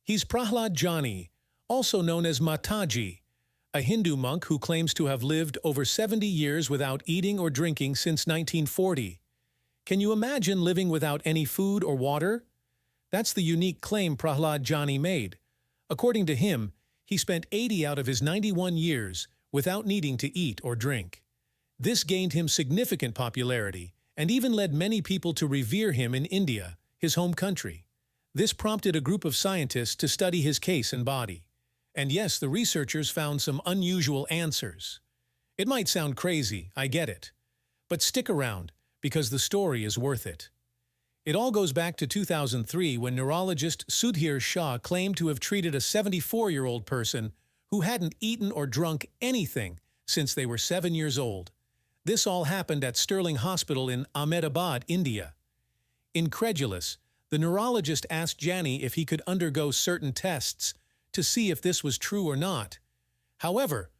He's Prahlad Jani, also known as Mataji, a Hindu monk who claims to have lived over 70 years without eating or drinking since 1940. Can you imagine living without any food or water? That's the unique claim Prahlad Jani made. According to him, he spent 80 out of his 91 years without needing to eat or drink. This gained him significant popularity and even led many people to revere him in India, his home country. This prompted a group of scientists to study his case and body. And yes, the researchers found some unusual answers. It might sound crazy, I get it. But stick around, because the story is worth it. It all goes back to 2003 when neurologist Sudhir Shah claimed to have treated a 74-year-old person who hadn't eaten or drunk anything since they were 7 years old. This all happened at Sterling Hospital in Ahmedabad, India. Incredulous, the neurologist asked Jani if he could undergo certain tests to see if this was true or not. However,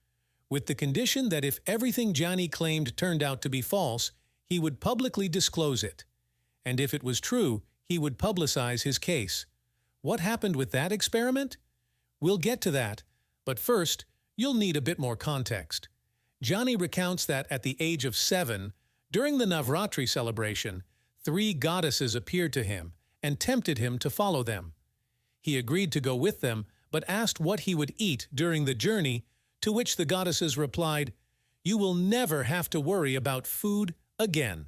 with the condition that if everything Jani claimed turned out to be false, he would publicly disclose it. And if it was true, he would publicize his case. What happened with that experiment? We'll get to that, but first, you'll need a bit more context. Jani recounts that at the age of 7, during the Navratri celebration, 3 goddesses appeared to him and tempted him to follow them. He agreed to go with them, but asked what he would eat during the journey, to which the goddesses replied, "You will never have to worry about food again."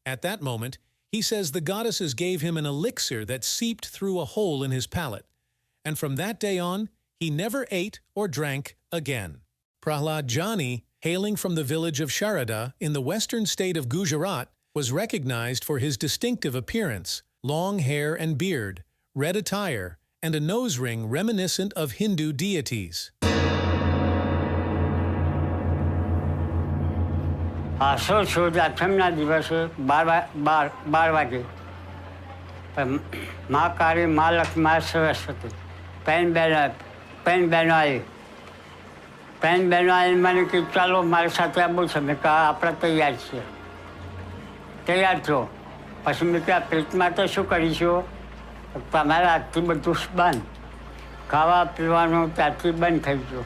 At that moment, he says the goddesses gave him an elixir that seeped through a hole in his palate, and from that day on, he never ate or drank again. Prahlad Jani, hailing from the village of Sharada in the western state of Gujarat, was recognized for his distinctive appearance, long hair and beard, red attire, and a nose ring reminiscent of Hindu deities. આસો છોડ આઠમના દિવસે 12 વાગે મા કાળી મા લક્ષ્મી મા Saraswati pen બહેનો આવી મને કે ચાલો મારી સાથે આવવું છે મેં કહા આપણે તૈયાર છીએ તૈયાર છો પછી મેં કહ્યું પેટમાં તો શું કરીશું તમારે આજથી બધું બંધ ખાવા પીવાનું ત્યાંથી બંધ થઈ ગયું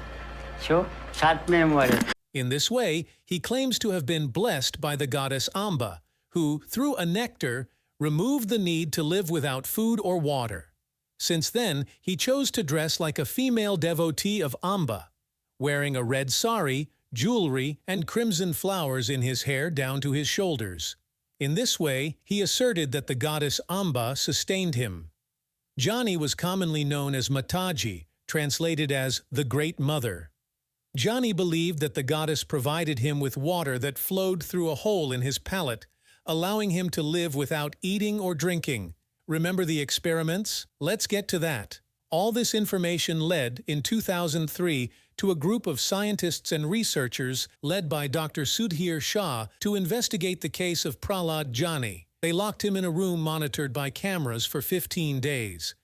શું 7મી ઉંમરે. In this way, he claims to have been blessed by the goddess Amba, who, through a nectar, removed the need to live without food or water. Since then, he chose to dress like a female devotee of Amba, wearing a red sari, jewelry, and crimson flowers in his hair down to his shoulders. In this way, he asserted that the goddess Amba sustained him. Jani was commonly known as Mataji, translated as the Great Mother. Jani believed that the goddess provided him with water that flowed through a hole in his palate, allowing him to live without eating or drinking. Remember the experiments? Let's get to that. All this information led, in 2003, to a group of scientists and researchers led by Dr. Sudhir Shah to investigate the case of Prahlad Jani. They locked him in a room monitored by cameras for 15 days.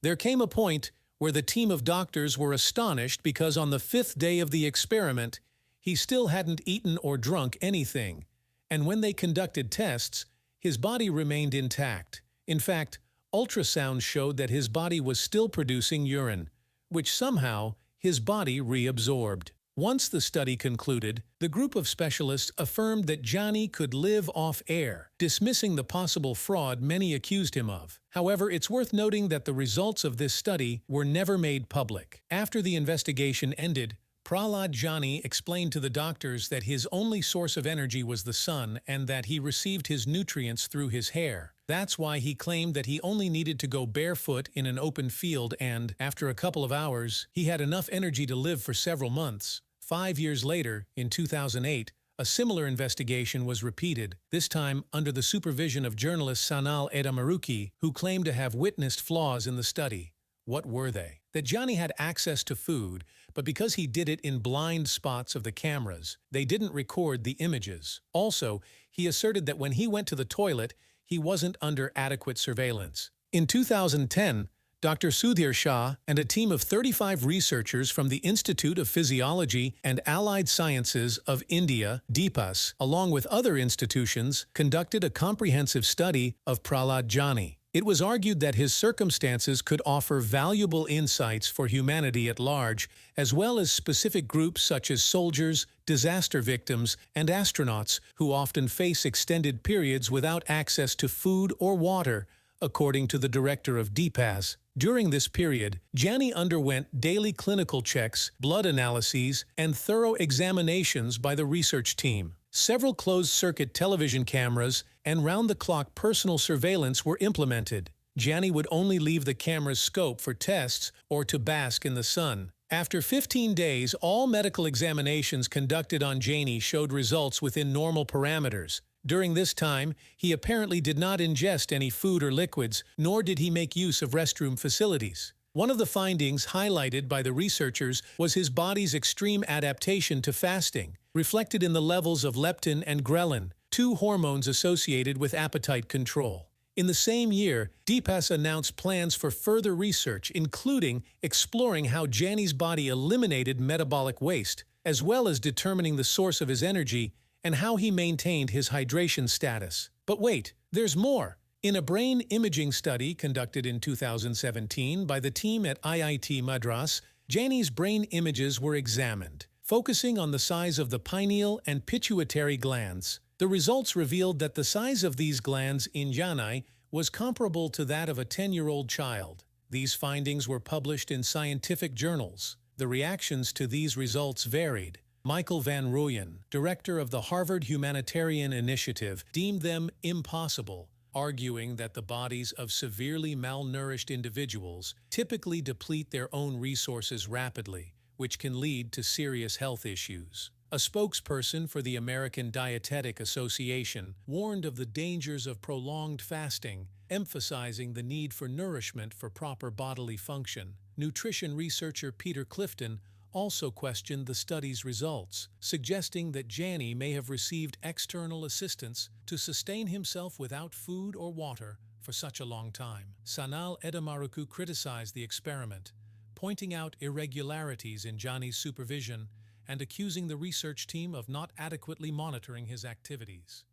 There came a point where the team of doctors were astonished because on the 5th day of the experiment, he still hadn't eaten or drunk anything, and when they conducted tests, his body remained intact. In fact, ultrasound showed that his body was still producing urine, which somehow his body reabsorbed. Once the study concluded, the group of specialists affirmed that Jani could live off air, dismissing the possible fraud many accused him of. However, it's worth noting that the results of this study were never made public. After the investigation ended, Prahlad Jani explained to the doctors that his only source of energy was the sun and that he received his nutrients through his hair. That's why he claimed that he only needed to go barefoot in an open field and, after a couple of hours, he had enough energy to live for several months. 5 years later, in 2008, a similar investigation was repeated, this time under the supervision of journalist Sanal Edamaruki, who claimed to have witnessed flaws in the study. What were they? That Jani had access to food, but because he did it in blind spots of the cameras, they didn't record the images. Also, he asserted that when he went to the toilet, he wasn't under adequate surveillance. In 2010, Dr. Sudhir Shah and a team of 35 researchers from the Institute of Physiology and Allied Sciences of India, DIPAS, along with other institutions, conducted a comprehensive study of Prahlad Jani. It was argued that his circumstances could offer valuable insights for humanity at large, as well as specific groups such as soldiers, disaster victims, and astronauts who often face extended periods without access to food or water, according to the director of DPAS. During this period, Jani underwent daily clinical checks, blood analyses, and thorough examinations by the research team. Several closed-circuit television cameras and round-the-clock personal surveillance were implemented. Jani would only leave the camera's scope for tests or to bask in the sun. After 15 days, all medical examinations conducted on Jani showed results within normal parameters. During this time, he apparently did not ingest any food or liquids, nor did he make use of restroom facilities. One of the findings highlighted by the researchers was his body's extreme adaptation to fasting, reflected in the levels of leptin and ghrelin, two hormones associated with appetite control. In the same year, DPAS announced plans for further research, including exploring how Jani's body eliminated metabolic waste, as well as determining the source of his energy and how he maintained his hydration status. But wait, there's more! In a brain imaging study conducted in 2017 by the team at IIT Madras, Jani's brain images were examined, focusing on the size of the pineal and pituitary glands. The results revealed that the size of these glands in Jani was comparable to that of a 10-year-old child. These findings were published in scientific journals. The reactions to these results varied. Michael Van Rooyen, director of the Harvard Humanitarian Initiative, deemed them impossible, arguing that the bodies of severely malnourished individuals typically deplete their own resources rapidly, which can lead to serious health issues. A spokesperson for the American Dietetic Association warned of the dangers of prolonged fasting, emphasizing the need for nourishment for proper bodily function. Nutrition researcher Peter Clifton also questioned the study's results, suggesting that Jani may have received external assistance to sustain himself without food or water for such a long time. Sanal Edamaruku criticized the experiment, pointing out irregularities in Jani's supervision and accusing the research team of not adequately monitoring his activities.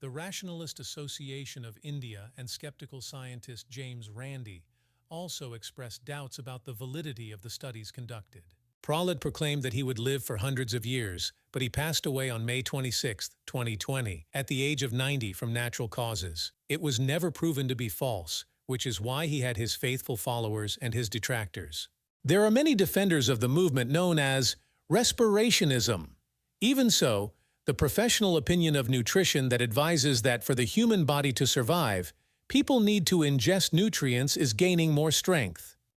The Rationalist Association of India and skeptical scientist James Randi also expressed doubts about the validity of the studies conducted. Prahlad proclaimed that he would live for hundreds of years, but he passed away on May 26, 2020, at the age of 90 from natural causes. It was never proven to be false, which is why he had his faithful followers and his detractors. There are many defenders of the movement known as respirationism. Even so, the professional opinion of nutrition that advises that for the human body to survive, people need to ingest nutrients is gaining more strength.